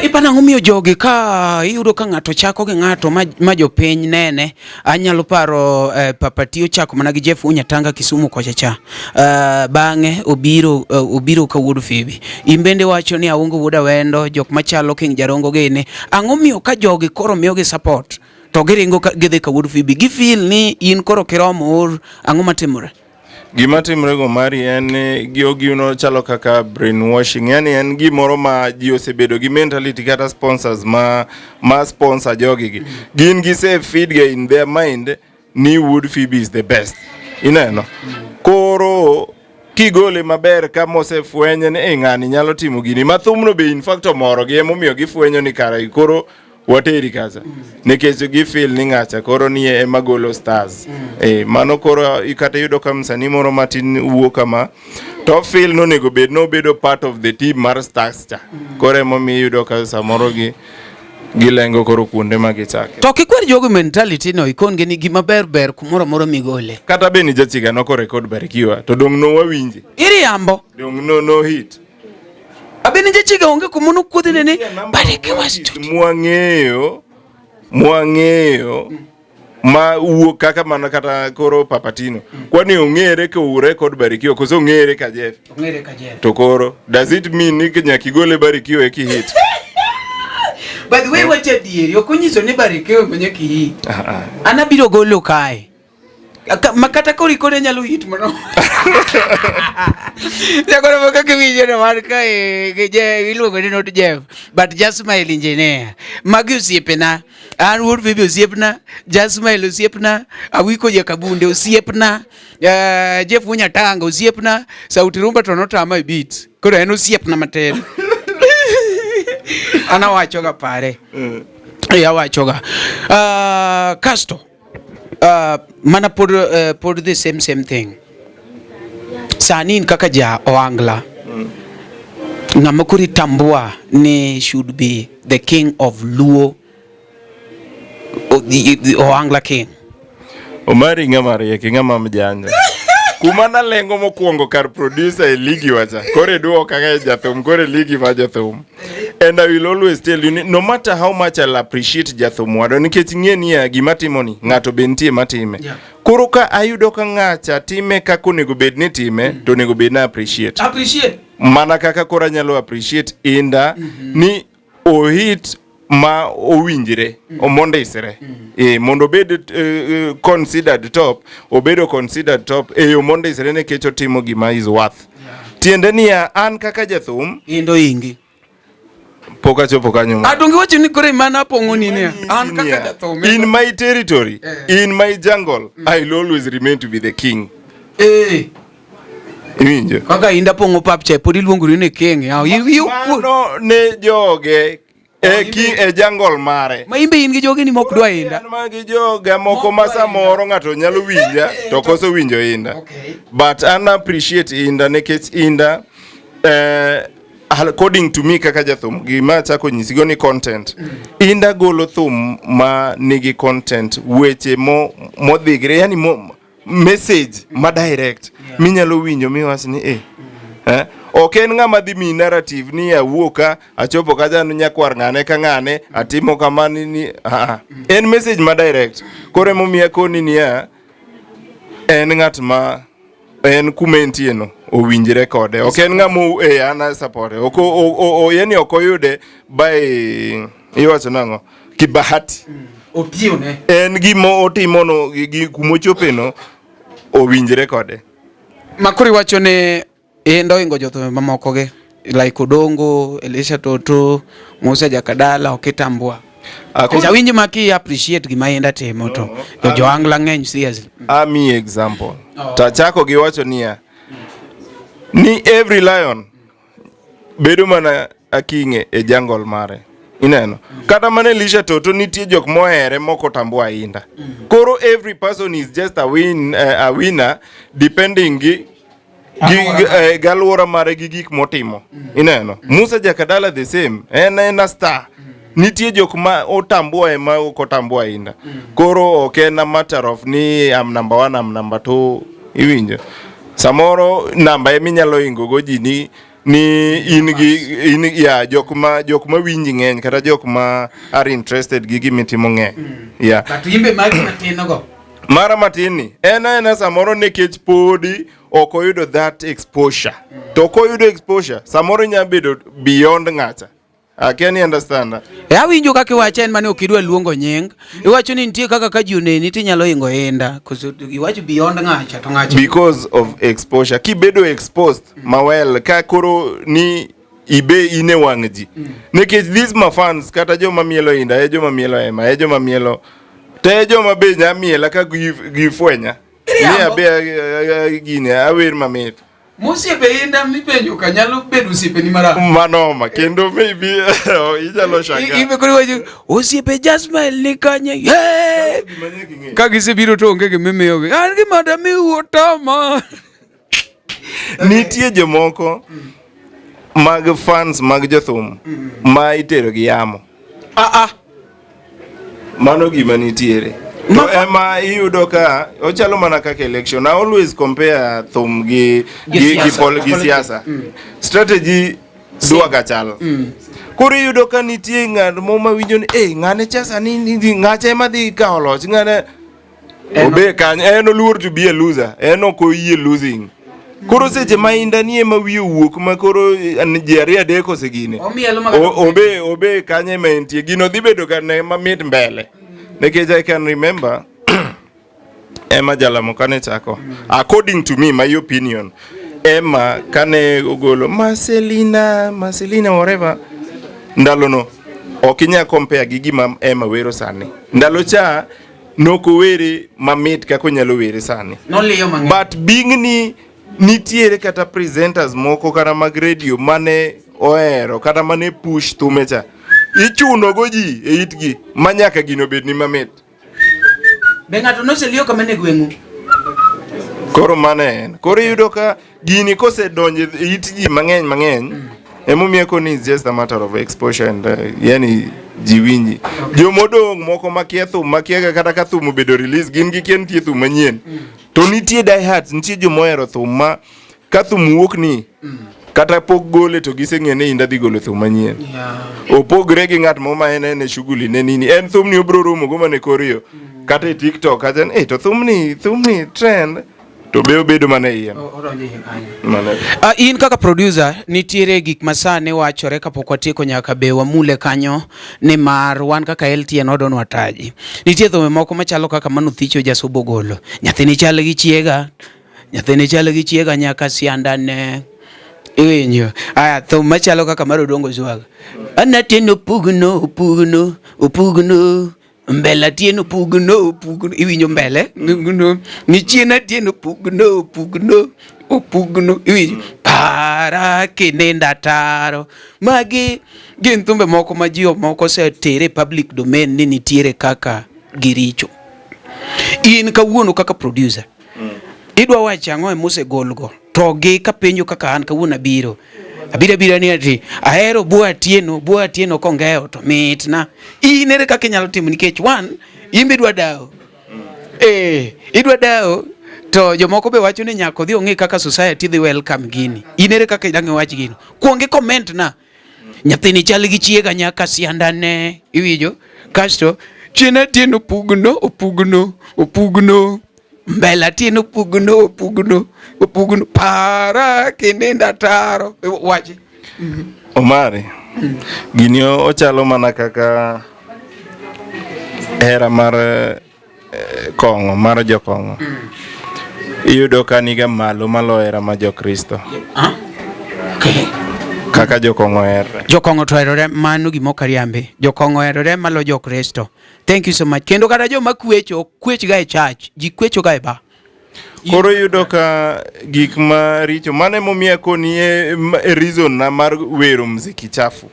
Speaker 2: Ipa nang'o miyo jogi ka iyudo ka ng'ato chako gi ng'ato ma jopiny nene. Anyalo paro Papat ochako mana gi Jeff Unyatanga Kisumu kocha cha. Bang'e obiro ka Wuod Fibi. Imbende wacho ni Aungo Wuod Awendo jok machalo King Jarongo gini. Ang'o miyo ka jogi koro miyo gi support to giringo gidhi ka Wuod Fibi gifeel ni in koro kiromo or ang'o matimore?
Speaker 1: Gima timre go mari en giogi uno chalo kaka brainwashing, yani en gimoro ma ji osebedo gi mentality kata sponsors ma sponsor jogi gi. Gin gise feed ga in their mind ni Wuod Fibi is the best. Ineno. Koro kigole maber ka mosefwenye ni ng'ani nyalo timo gini mathumno be in fact omoro gi emomiyo gifwenyo ni kara koro wateri kaza nikech gifeel ni ng'acha koro ni ema golo stars mano koro ikata yudo ka msanii moro matin wuo kama to feel no nego bed no bedo part of the team mar stars cha koro emomiyo yudo ka samoro gilengo koro kuonde ma gichake
Speaker 2: to kikwer jogo mentality no ikon gini gima ber kumoro moro migole
Speaker 1: kata Abenny Jachiga noko record Barikiwa to dong no wawinje
Speaker 2: iri yambo
Speaker 1: dong no Nohit
Speaker 2: Abenny Jachiga onge kumono kuodhi nene Barikiwa studio
Speaker 1: mwang'eyo ma wuok kaka mana kata koro Papatino kwani ong'ere ka record Barikiwa koso ong'ere ka Jeff to koro does it mean ni nyaka igole Barikiwa e hit
Speaker 2: by the way what you did yokunyiso ni Barikiwa kwenye hit anabiro golo kae makata kori kone nyalo hit mono yakora moka kiwijo no marka iluongo ni not Jeff but just smile engineer magi osiepena an Wuod Fibi osiepna just smile osiepna awiko jakabunde osiepna Jeff Wunyatanga osiepna sauti rumba to notama beat koro en osiepna matel ana wachoga pare ya wachoga kasto mana pod the same thing sanin kaka ja oangla namakuri tambua ni should be the king of Luo the oangla king
Speaker 1: omari ngamari ngama mjanja kumana lengo mokuongo kar producer e ligi wacha kore duo kaka jathum kore ligi ma jathum and I will always tell you no matter how much I'll appreciate jathum wado nikech ng'eni ya gima timoni ng'ato bentie matime koro ka ayudo ka ng'acha time kako nego bed ni time to nego bed na appreciate mana kaka kora nyalo appreciate inda ni ohit ma owinjire omondisre mondo bed considered top obedo considered top yo mondisre ne kecho timo gima is worth tiende ni an kaka jathum
Speaker 2: indo ingi
Speaker 1: poka chopo kanyo
Speaker 2: atongi wacho ni kore mana pongo ni ne an kaka jathum
Speaker 1: in my territory in my jungle I'll always remain to be the king iwinjo
Speaker 2: kaka inda pongo papche podi luongori ne king
Speaker 1: no ne joge e jungle mare
Speaker 2: ma imbe in gi joge ni mok dwa inda
Speaker 1: ma gi joga moko masa moro ng'ato nyalo winja to koso winjo inda but an appreciate inda nekech inda according to me kaka jathum gima chako nyisigo ni content inda golo thum ma nigi content weche modhigre yani message ma direct minyalo winjo miwasi ni ok en ng'ama dhi mi narrative ni awuoka achopo ka jano nyakwar ng'ane ka ng'ane atimo kamani ni en message ma direct kore momiya koni ni en ng'at ma en kumentie no owinjire kode ok en ng'amo ana support yani okoyude by iwacho nang'o kibahati
Speaker 2: otione
Speaker 1: en gimo otimo no gi kumochope no owinjire kode
Speaker 2: makuri wacho ne endo ingo jotho mamoko ge like Odongo Elisha Toto Musa Jakadala okitambua Kesa winji maki appreciate gima enda timo to jo angla ng'eny seriously
Speaker 1: ami example tachako gi wacho niya ni every lion bedo mana akinge e jungle mare ineno kata mane Elisha Toto nitie jok mohere moko tambua inda koro every person is just a winner depending galwora mare gi gik motimo ineno Musa Jakadala the same en a star nitie jok ma otambua ema okotambua inda koro ok en a matter of ni am number 1 am number 2 iwinjo samoro namba eminyalo ingo go ji ni in ya jok ma winji ng'eny kata jok ma are interested gi gimitimo ng'eny
Speaker 2: but imbe magi matino go
Speaker 1: mara matini ena samoro nekech podi okoyudo that exposure to koyudo exposure samoro nyabedo beyond ng'acha can you understand
Speaker 2: winjo kaka iwacho en mane okidwa luongo nying iwacho ni nitie kaka ka juneni tinyalo ingo enda cause iwacho beyond ng'acha to ng'acha
Speaker 1: because of exposure kibedo exposed mawel ka koro ni ibe ine wang' ji nekech these my fans kata joma mielo inda joma mielo ema joma mielo te joma be nyamiela ka gifwenya ni abe gine awer mamit
Speaker 2: Musiepe inda mipenjo ka nyalo bedo osiepe ni mara.
Speaker 1: Manoma kendo maybe ijalo shanga.
Speaker 2: Ibe kuri waju osiepe Jasmine ni kanye. Ka gisebiro to onge gimiyo gi. An gi madam iwotama.
Speaker 1: Nitie jomoko mag fans mag jothum ma itero gi yamo. Mano gima nitiere. To ema iyudo ka ochalo mana kaka election. I always compare thum gi siasa. Strategy dwa ga chal. Koro iyudo ka nitie ng'at mo mawinjo ni ng'ane chasa ni ng'acha ema dhi kawo loch ng'ane obe kanyo en oluor to be a loser. En ok oyie losing. Koro seche ma inda nie ma wiye wuok ma koro ji ariyo adek osegine. Obe kanye ma entie gino dhi bedo ka ne mamit mbele. Because I can remember Emma Jalamo kane chako. According to me, my opinion, Emma kane ogolo Marcelina whatever. Ndalo no okinya compare gi gima Emma wero sani. Ndalo cha noko were mamit kako nyalo were sani. But being ni nitiere kata presenters moko kata mag radio mane oero kata mane push thumecha. Ichuno go ji e itgi manyaka gino bed ni mamit.
Speaker 2: Be ng'ato noseliyo kamane gwengu.
Speaker 1: Koro mane. Koro yudo ka gini kose donje e itgi mang'eny. Emomiye ko ni is just a matter of exposure and yani jiwinji. Jomodong moko makia kata ka thum obedo release gin gi ken tie thum manyien. To nitie die hard nitie jomoero thum ma ka thum wuok ni kata pok gole to giseng'ene inda dhi golo thum manyien. Opogre gi ng'at mo ma en shughuli ne nini. En thum ni obro romo go mane korio. Kata e TikTok kata to thum ni trend to be obedo mane iye.
Speaker 2: In kaka producer nitiere gik masane wachore kapok watieko nyaka be wamule kanyo ni mar wan kaka LTN odon wataji. Nitie thum moko machalo kaka mano thicho jasubo golo. Nyathini chal gi chiega nyaka siandane. Iwinjo. Aya thum machalo kaka mar Odongo Zwaga. Anateno pugno. Mbela tieno pugno. Iwinjo mbele. Nichiena tieno pugno. Iwinjo. Para kinenda taro. Magi gin thumbe moko ma ji moko se tere public domain ni nitiere kaka giricho. In kawuono kaka producer. Idwa wacha ang'o mose golgo. To gi ka penjo kaka an kawuono abiro ni ati ahero bua tieno kongeo to mitna. Inere kaka inyalo timo nikech one imbe dwa dawo. Idwa dawo to jomoko be wacho ni nyako dhi ong'e kaka society dhi welcome gini. Inere kaka idang' wach gino. Kuonge comment na. Nyathini chal gi chiega nyaka siandane. Iwinjo? Kasto chiena tieno opugno. Mbela tieno pugno. Para kinenda taro. Wachi.
Speaker 1: Omari. Gini ochalo mana kaka era mar Kongo, mar jokongo. Iyudo ka niga malo era ma jokristo. Kaka jokongo era.
Speaker 2: Jokongo to erore mano gimo kariambe. Jokongo erore malo jokristo. Thank you so much. Kendo kata joma kwech ga e church, ji kwecho ga e ba.
Speaker 1: Koro yudo ka gik ma richo mane momiya koni e reason na mar wero muziki chafu.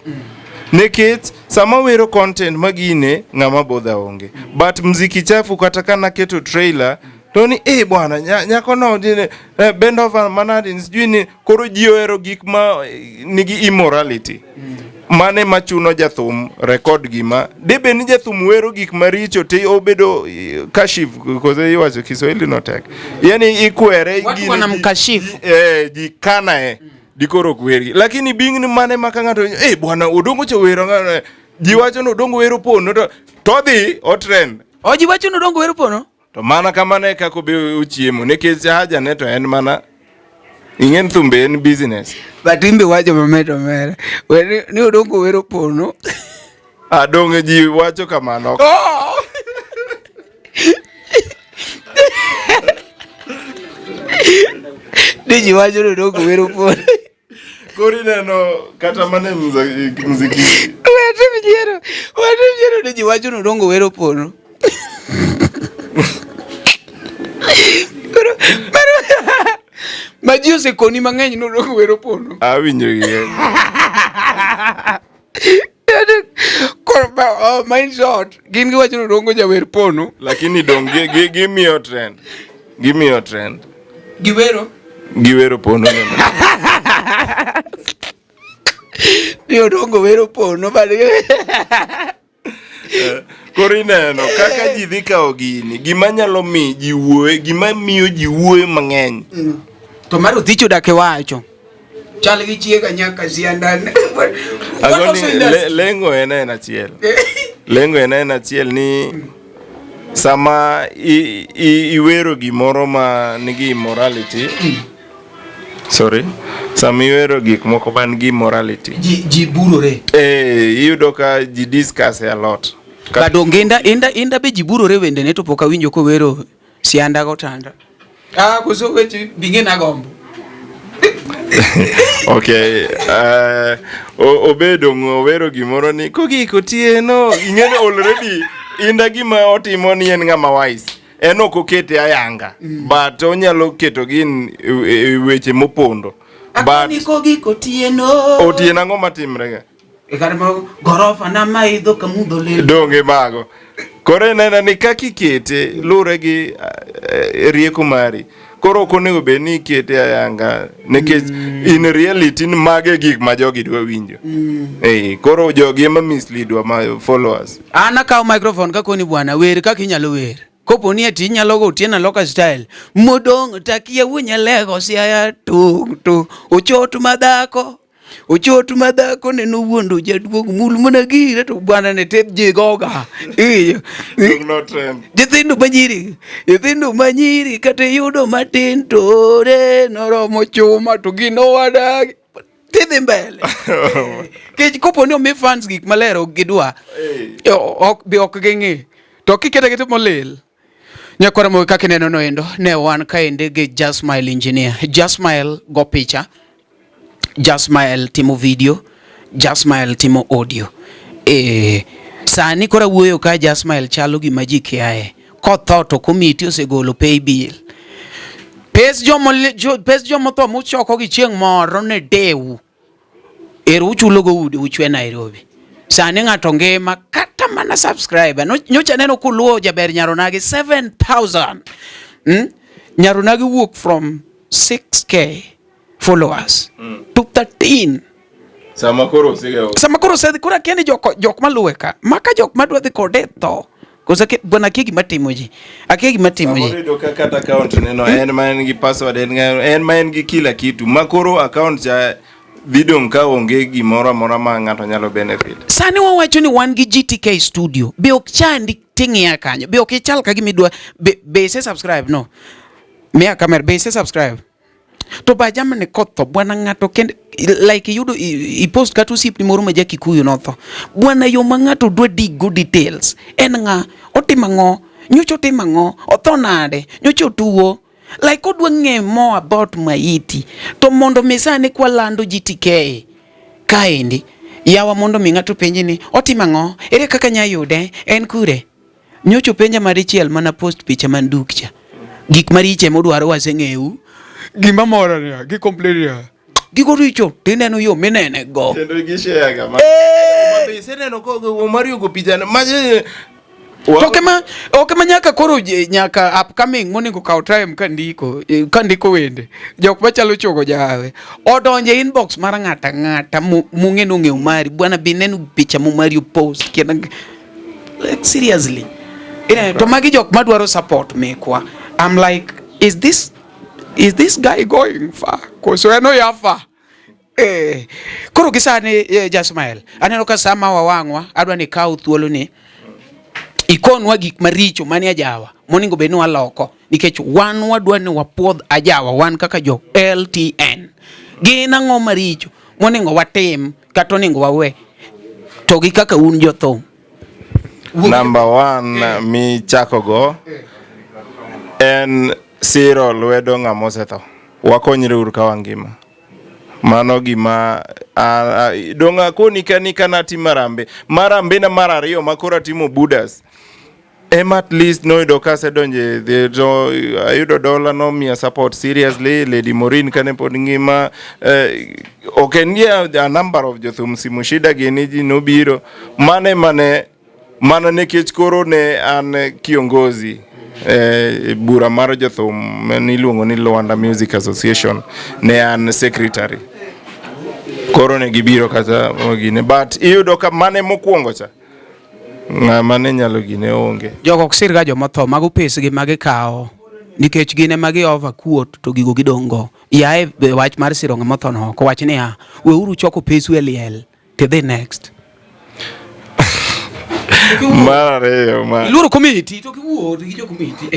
Speaker 1: Nekech sama wero content magine ng'ama bodha onge. But muziki chafu kata kana keto trailer Toni bwana nyako no bend over manadin sijui ni koro ji ohero gik ma nigi immorality. Mane machuno jathum record gima debe ni jathum wero gik maricho te obedo kashif because iwacho Kiswahili no tek. Yani ikwere
Speaker 2: gini wana mkashifu
Speaker 1: jikana dikoro kweri. Lakini bing ni mane makanga to bwana Odongo cho wero ngano ji wacho no Odongo wero pono to dhi o trend.
Speaker 2: Ji wacho no Odongo wero pono.
Speaker 1: To mana kamane kako be uchiemo nekech haja ne to en mana ingen thumbe en business.
Speaker 2: Batimbe wacho mameto mere. Ni Odongo wero pono.
Speaker 1: Adonge ji wacho kamano.
Speaker 2: Ji wacho no Odongo wero pono.
Speaker 1: Kori neno kata mane muziki.
Speaker 2: Wete mjero ji wacho no Odongo wero pono. ji osekoni mang'eny nodongo wero pono.
Speaker 1: Awinjo gi.
Speaker 2: Mind shot, gin giwacho nodongo jawer pono.
Speaker 1: Lakini dong give me your trend. Give me your trend.
Speaker 2: Giwero
Speaker 1: pono.
Speaker 2: Odongo wero pono
Speaker 1: Koro ineno kaka ji dhi kawo gini, gima nyalo mi ji wuoye, gima miyo ji wuoye mang'eny.
Speaker 2: To mar odhicho dak e wacho. Chal gi chiega nyaka siandane.
Speaker 1: Lengo en achiel. Lengo en achiel ni sama iwero gimoro ma nigi immorality. Sorry. Sama iwero gik moko man gi immorality.
Speaker 2: Ji burore.
Speaker 1: Iyudo ka ji discuss a lot.
Speaker 2: Kadonge inda be ji burore wende ne to pok awinjo ko wero sianda go tanda. Koso weche binge na gombo.
Speaker 1: Okay. Obedo wero gimoro ni kogiko tieno. Ing'eyo already inda gima otimo ni en ng'ama wise. En ok okete ayanga. But onyalo keto gin weche mopondo.
Speaker 2: Akoni kogiko tieno.
Speaker 1: Otieno ang'o matimre ga?
Speaker 2: Karamo gorofa na maidho kamudho lelo.
Speaker 1: Donge mago. Koro nena ni kaki kete lure gi rieko mari. Koro konego be ni kete ayanga nekech in reality ni mage gik ma jogi dwa winjo. Koro jogi ema mislead wa ma followers.
Speaker 2: Ana kawo microphone ka koni bwana wer kaka inyalo wer. Kopo ni ati inyalo go tiena local style. Modong takia wunya lego siaya tu ochotu madhako neno wuondo jaduog mul mana gira to bwana ne tep jigoga. Jithindo manyiri kata yudo matin tore noromo chuma to gino wadagi. Tidhi mbele. Kech kopo ni omi fans gik malero gidwa. Ok geng'e. To kiketa kete molil. Nyakwara mo kaka neno noendo ne wan kaende gi Jasmile engineer. Jasmile go picha. Jasmile timo video. Jasmile timo audio. Sani kora wuoyo ka Jasmile chalo gima ji kiae. Kotho to komiti osegolo pay bill. Pes jomo tho muchoko gi chieng' moro ne dewu. Uchulo go udi uchwe Nairobi. Sani ng'ato ngema kata mana subscriber. Nyocha neno kuluo jaber nyaronagi 7,000. Nyaronagi walk from 6K followers to 13.
Speaker 1: Sama koro
Speaker 2: sedi kura keni jok maluwe ka. Maka jok madwa dhi kode tho. Kosa bwana kegi matimoji. Akegi matimoji.
Speaker 1: Samori doka kata account neno en maen gi password en maen gi kila kitu. Makoro account cha video mka onge gimoro ma ng'ato nyalo benefit.
Speaker 2: Sani wawacho ni wan gi GTK studio. Be ok chandi ting'ia kanyo. Be ok ichal ka gimidwa be se subscribe no. Mia kamera be se subscribe. To ba jamane kotho bwana ng'ato kende like yudo I post katu sip ni moro ma Jakikuyu notho. Bwana yo ma ng'ato dwa dig go details. En ng'a otimango, nyocho timango, otho nade, nyocho tuo. Like odwa ng'e more about Maiti. To mondo mesane kwa lando GTK. Kaendi yawa mondo mi ng'ato penje ni otimango, ere kaka nya yude, en kure. Nyocho penja marichiel mana post picha mandukcha. Gik mariche modwaro waseng'eu. Gima mora niya, gikomplenia. Gigo richo, tineno yo minene go.
Speaker 1: Kendo gishare ga ma. Mabe seneno ko Mario go pijana. Maje
Speaker 2: Oke ma nyaka koro nyaka upcoming monego kaw time kandiko wende. Jok machalo chogo jawe. Odonje inbox mar ng'ata mung'eno ng'eu mari. Bwana binenu picha mu Mario post. Like seriously. To magi jok madwaro support mekwa. I'm like, is this guy going far? Koso eno ya far. Koro gisane Jasmile. Aneno ka sama wawangwa adwa ni kaw thuolo ni ikonwa gik maricho mani ajawa moningo benu waloko nikech wan wadwa ni wapuodh ajawa wan kaka jo LTN. Gina ng'o maricho moningo watim kata oningo wawe to gi kaka un jothum.
Speaker 1: Number 1 mi chako go en siro lwedo ng'amosetho. Wakonyre ur ka wangima. Mano gima donga koni kanika nati marambe na marariyo makora timo budas. ema at least noyudo ka sedonje to ayudo dola no mia support seriously Lady Maureen kane pod ngima ok en a number of jothum simu shida gini ji nobiro mana nikech koro ne an kiongozi bura mar jothum niluongo ni Luanda Music Association ne an secretary koro ne gibiro kata gine but iyudo ka mane mokwongo cha mane nyalo gine onge
Speaker 2: jogo ksir ga joma tho mago pes gi magi kao nikech gine magi overquote to gigo gidongo yae wach mar siro ng'ama tho no ko wach niya we uru choko pesu eliel to the next
Speaker 1: Marareyo ma
Speaker 2: luro community to Wuod gi jo community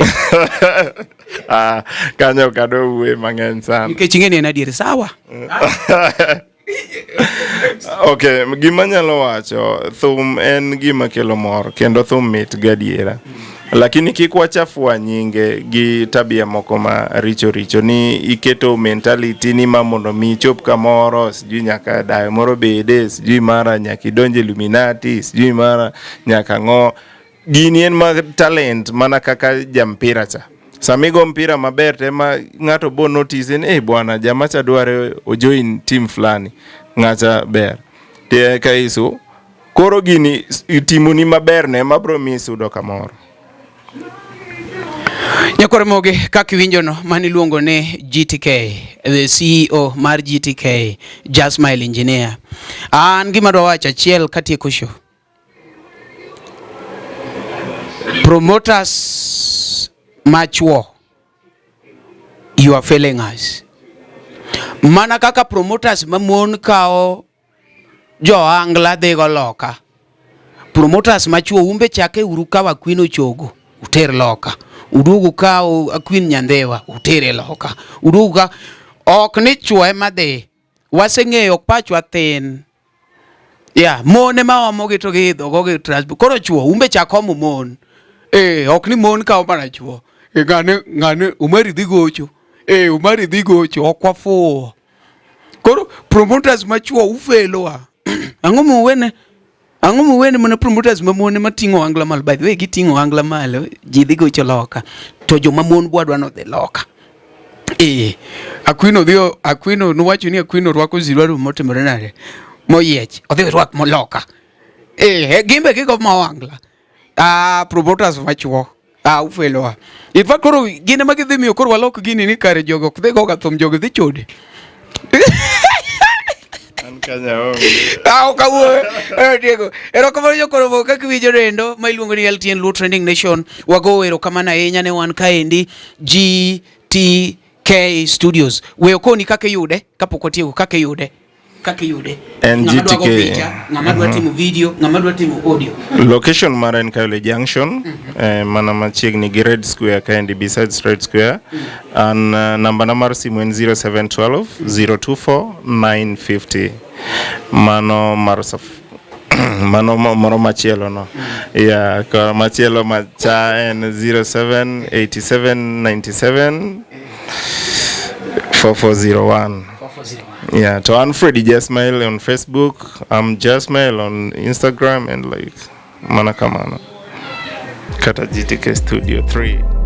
Speaker 1: kanyo kado uwe mang'eny sana
Speaker 2: nikech ing'eni en adier sawa
Speaker 1: okay gima nyalo wacho thum en gima kelo mor kendo thum mit gadiera lakini kik wachafua nyinge gi tabia moko ma richo ni iketo mentality ni ma mondo mi chop kamoro sijui nyaka dayo moro bede sijui mara nyaka idonje Illuminati sijui mara nyaka ng'o gini en ma talent mana kaka jampira cha samigo mpira maber tema ng'ato bo notice ni bwana jamacha dware ojoin team fulani ng'acha ber te kaiso koro gini timuni maber ne mabro misudo kamoro
Speaker 2: Nyakore moge kaka winjo no mani luongo ne GTK the CEO mar GTK Just Mile Engineer an gima dwa wacho achiel katieko show promoters machuo you are failing us mana kaka promoters mamon kao jo angla dhigo loka promoters machuo umbe chake uruka wa kwino chogo uter loka udugu kao akwin nyandewa utere loka udugu ka ok ni chwe madhe waseng'eyo pachwa thin mone ma omogi to gidho gogi transport koro chuo umbe chakomo mon ok ni mon kao mana chuo ngane umari dhigocho umari dhigocho okwafuo koro promoters machuo ufeloa ang'o muwene mana promoters mamone mating'o angla malo by the way giting'o angla malo ji dhi gocho loka to joma mon bwadwa no dhi loka Akwino nowacho ni Akwino rwako zirwaru motimore nade moyiech odhi rwak moloka gimbe gigo mawangla promoters machuo ufeloa in fact koro gine magidhi miyo koro walok gini ni kare jogo kdhi goga thum jogo dhi chode Diego erokamano jokoromo kaka winjo rendo ma iluongo ni LTN Luo Trending Nation wago erokamano ahinya ne wan kaendi GTK Studios weyo koni kaka yude kapok watieko kaka yude
Speaker 1: GTK
Speaker 2: ng'ama dwa timo video ng'ama dwa timo audio
Speaker 1: location mara en Kayole Junction mana machiegni gi Red Square kaendi besides Red Square an namba na mar simu en 0712 024 950 mano mar mano moro machielo no ko machielo macha en 078797 4401 to I'm Freddy Just Mile on Facebook. I'm Just Mile on Instagram and like Manakamana. Kata GTK Studio 3.